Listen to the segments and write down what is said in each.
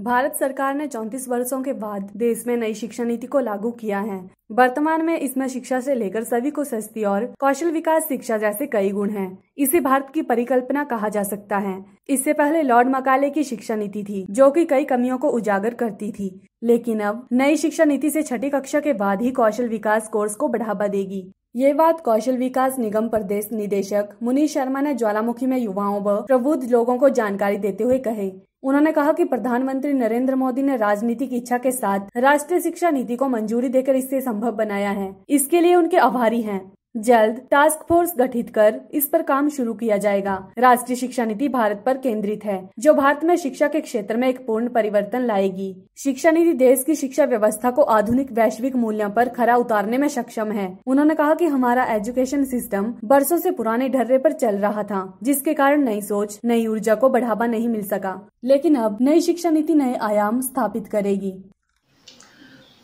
भारत सरकार ने 34 वर्षों के बाद देश में नई शिक्षा नीति को लागू किया है। वर्तमान में इसमें शिक्षा से लेकर सभी को सस्ती और कौशल विकास शिक्षा जैसे कई गुण हैं। इसे भारत की परिकल्पना कहा जा सकता है। इससे पहले लॉर्ड मैकाले की शिक्षा नीति थी, जो कि कई कमियों को उजागर करती थी। लेकिन अब नई शिक्षा नीति से छठी कक्षा के बाद ही कौशल विकास कोर्स को बढ़ावा देगी। ये बात कौशल विकास निगम प्रदेश निदेशक मुनीश शर्मा ने ज्वालामुखी में युवाओं व प्रबुद्ध लोगों को जानकारी देते हुए कहे। उन्होंने कहा कि प्रधानमंत्री नरेंद्र मोदी ने राजनीतिक इच्छा के साथ राष्ट्रीय शिक्षा नीति को मंजूरी देकर इसे संभव बनाया है। इसके लिए उनके आभारी हैं। जल्द टास्क फोर्स गठित कर इस पर काम शुरू किया जाएगा। राष्ट्रीय शिक्षा नीति भारत पर केंद्रित है, जो भारत में शिक्षा के क्षेत्र में एक पूर्ण परिवर्तन लाएगी। शिक्षा नीति देश की शिक्षा व्यवस्था को आधुनिक वैश्विक मूल्यों पर खरा उतारने में सक्षम है। उन्होंने कहा कि हमारा एजुकेशन सिस्टम वर्षों से पुराने ढर्रे पर चल रहा था, जिसके कारण नई सोच, नई ऊर्जा को बढ़ावा नहीं मिल सका। लेकिन अब नई शिक्षा नीति नए आयाम स्थापित करेगी।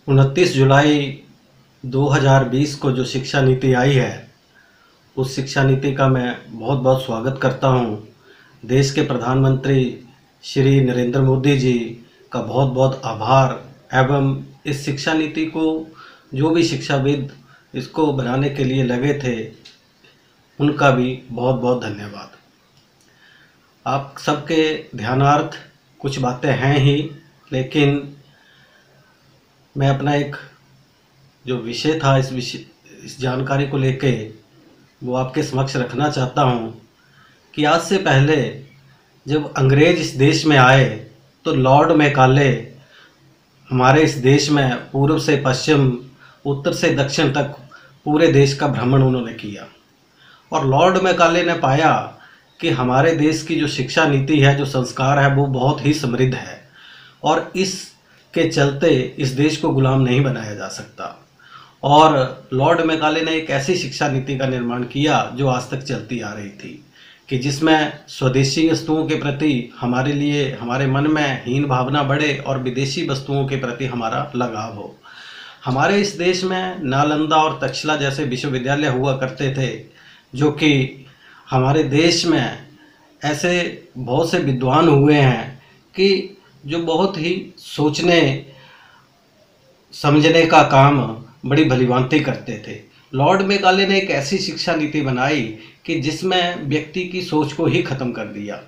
29 जुलाई 2020 को जो शिक्षा नीति आई है, उस शिक्षा नीति का मैं बहुत बहुत स्वागत करता हूं। देश के प्रधानमंत्री श्री नरेंद्र मोदी जी का बहुत बहुत आभार एवं इस शिक्षा नीति को जो भी शिक्षाविद इसको बनाने के लिए लगे थे, उनका भी बहुत बहुत धन्यवाद। आप सबके ध्यानार्थ कुछ बातें हैं ही, लेकिन मैं अपना एक जो विषय था इस जानकारी को लेके वो आपके समक्ष रखना चाहता हूँ कि आज से पहले जब अंग्रेज इस देश में आए तो लॉर्ड मैकाले हमारे इस देश में पूर्व से पश्चिम, उत्तर से दक्षिण तक पूरे देश का भ्रमण उन्होंने किया। और लॉर्ड मैकाले ने पाया कि हमारे देश की जो शिक्षा नीति है, जो संस्कार है, वो बहुत ही समृद्ध है और इसके चलते इस देश को गुलाम नहीं बनाया जा सकता। और लॉर्ड मैकाले ने एक ऐसी शिक्षा नीति का निर्माण किया जो आज तक चलती आ रही थी, कि जिसमें स्वदेशी वस्तुओं के प्रति हमारे लिए हमारे मन में हीन भावना बढ़े और विदेशी वस्तुओं के प्रति हमारा लगाव हो। हमारे इस देश में नालंदा और तक्षशिला जैसे विश्वविद्यालय हुआ करते थे, जो कि हमारे देश में ऐसे बहुत से विद्वान हुए हैं कि जो बहुत ही सोचने समझने का काम बड़ी भलीभांति करते थे। लॉर्ड मैकाले ने एक ऐसी शिक्षा नीति बनाई कि जिसमें व्यक्ति की सोच को ही खत्म कर दिया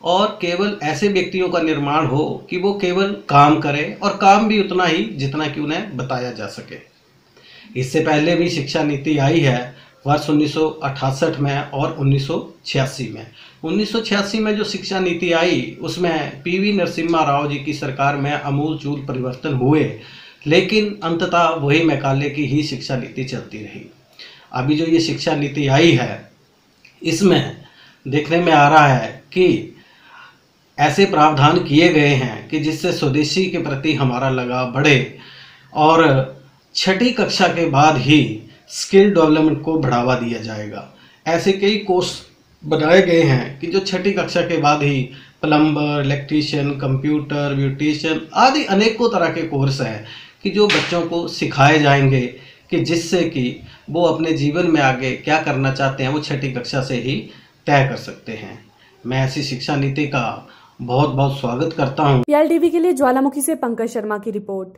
और केवल ऐसे व्यक्तियों का निर्माण हो कि वो केवल काम करें और काम भी उतना ही जितना कि उन्हें बताया जा सके। इससे पहले भी शिक्षा नीति आई है वर्ष 1968 में और 1986 में। 1986 में जो शिक्षा नीति आई उसमें पीवी नरसिम्हा राव जी की सरकार में अमूलचूल परिवर्तन हुए, लेकिन अंततः वही मैकाले की ही शिक्षा नीति चलती रही। अभी जो ये शिक्षा नीति आई है, इसमें देखने में आ रहा है कि ऐसे प्रावधान किए गए हैं कि जिससे स्वदेशी के प्रति हमारा लगाव बढ़े और छठी कक्षा के बाद ही स्किल डेवलपमेंट को बढ़ावा दिया जाएगा। ऐसे कई कोर्स बनाए गए हैं कि जो छठी कक्षा के बाद ही प्लम्बर, इलेक्ट्रीशियन, कंप्यूटर, ब्यूटिशियन आदि अनेकों तरह के कोर्स हैं कि जो बच्चों को सिखाए जाएंगे, कि जिससे कि वो अपने जीवन में आगे क्या करना चाहते हैं वो छठी कक्षा से ही तय कर सकते हैं। मैं ऐसी शिक्षा नीति का बहुत बहुत स्वागत करता हूँ। PLTV के लिए ज्वालामुखी से पंकज शर्मा की रिपोर्ट।